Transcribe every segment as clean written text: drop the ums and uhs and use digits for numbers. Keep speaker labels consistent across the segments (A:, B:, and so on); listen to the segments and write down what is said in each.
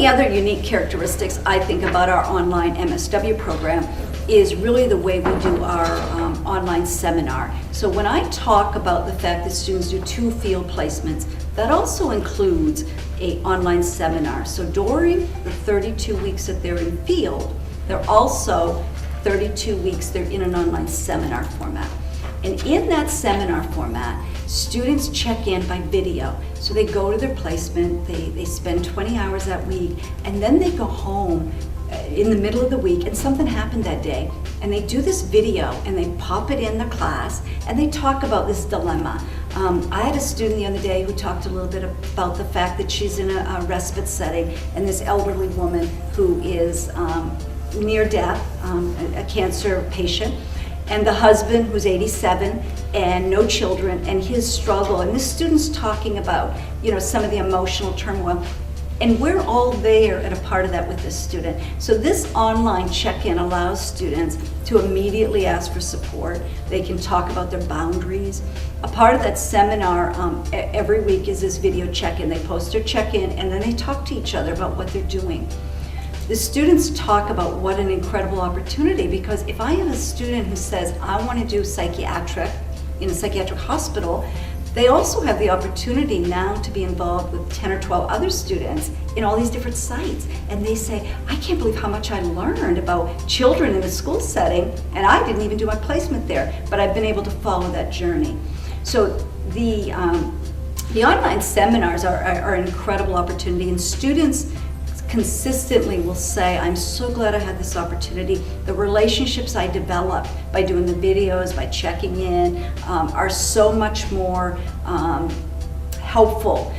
A: the other unique characteristics I think about our online MSW program is really the way we do our online seminar. So when I talk about the fact that students do 2 field placements, that also includes an online seminar. So during the 32 weeks that they're in field, they're also 32 weeks they're in an online seminar format. And in that seminar format, students check in by video. So they go to their placement, they spend 20 hours that week, and then they go home in the middle of the week and something happened that day. And they do this video and they pop it in the class and they talk about this dilemma. I had a student the other day who talked a little bit about the fact that she's in a respite setting and this elderly woman who is near death, a cancer patient, and the husband who's 87 and no children, and his struggle, and this student's talking about, some of the emotional turmoil, and we're all there and a part of that with this student. So this online check-in allows students to immediately ask for support. They can talk about their boundaries. A part of that seminar every week is this video check-in. They post their check-in and then they talk to each other about what they're doing. The students talk about what an incredible opportunity, because if I have a student who says, I want to do psychiatric in a psychiatric hospital, they also have the opportunity now to be involved with 10 or 12 other students in all these different sites. And they say, I can't believe how much I learned about children in a school setting, and I didn't even do my placement there, but I've been able to follow that journey. So the online seminars are an incredible opportunity, and students consistently will say, I'm so glad I had this opportunity. The relationships I developed by doing the videos, by checking in, are so much more helpful.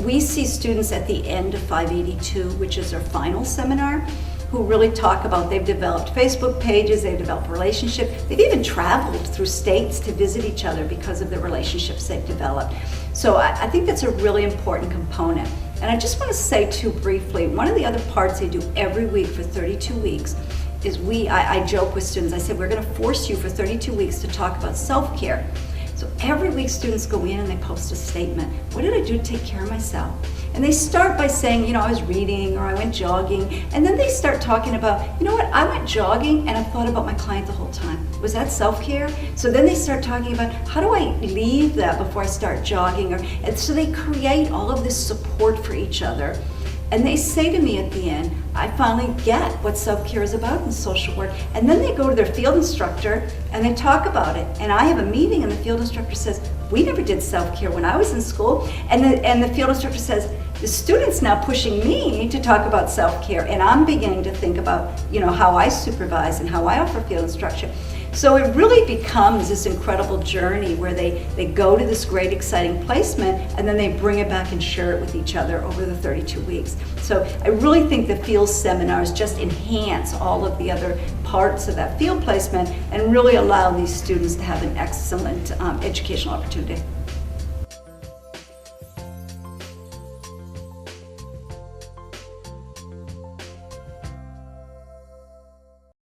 A: We see students at the end of 582, which is their final seminar, who really talk about they've developed Facebook pages, they've developed relationships, they've even traveled through states to visit each other because of the relationships they've developed. So I think that's a really important component. And I just want to say too briefly, one of the other parts they do every week for 32 weeks is I joke with students, I said, we're going to force you for 32 weeks to talk about self-care. So every week students go in and they post a statement. What did I do to take care of myself? And they start by saying, I was reading or I went jogging. And then they start talking about, I went jogging and I thought about my client the whole time. Was that self-care? So then they start talking about, how do I leave that before I start jogging? And so they create all of this support for each other. And they say to me at the end, I finally get what self-care is about in social work. And then they go to their field instructor and they talk about it. And I have a meeting and the field instructor says, we never did self-care when I was in school. And the field instructor says, the student's now pushing me to talk about self-care. And I'm beginning to think about, how I supervise and how I offer field instruction. So it really becomes this incredible journey where they go to this great exciting placement and then they bring it back and share it with each other over the 32 weeks. So I really think the field seminars just enhance all of the other parts of that field placement and really allow these students to have an excellent educational opportunity.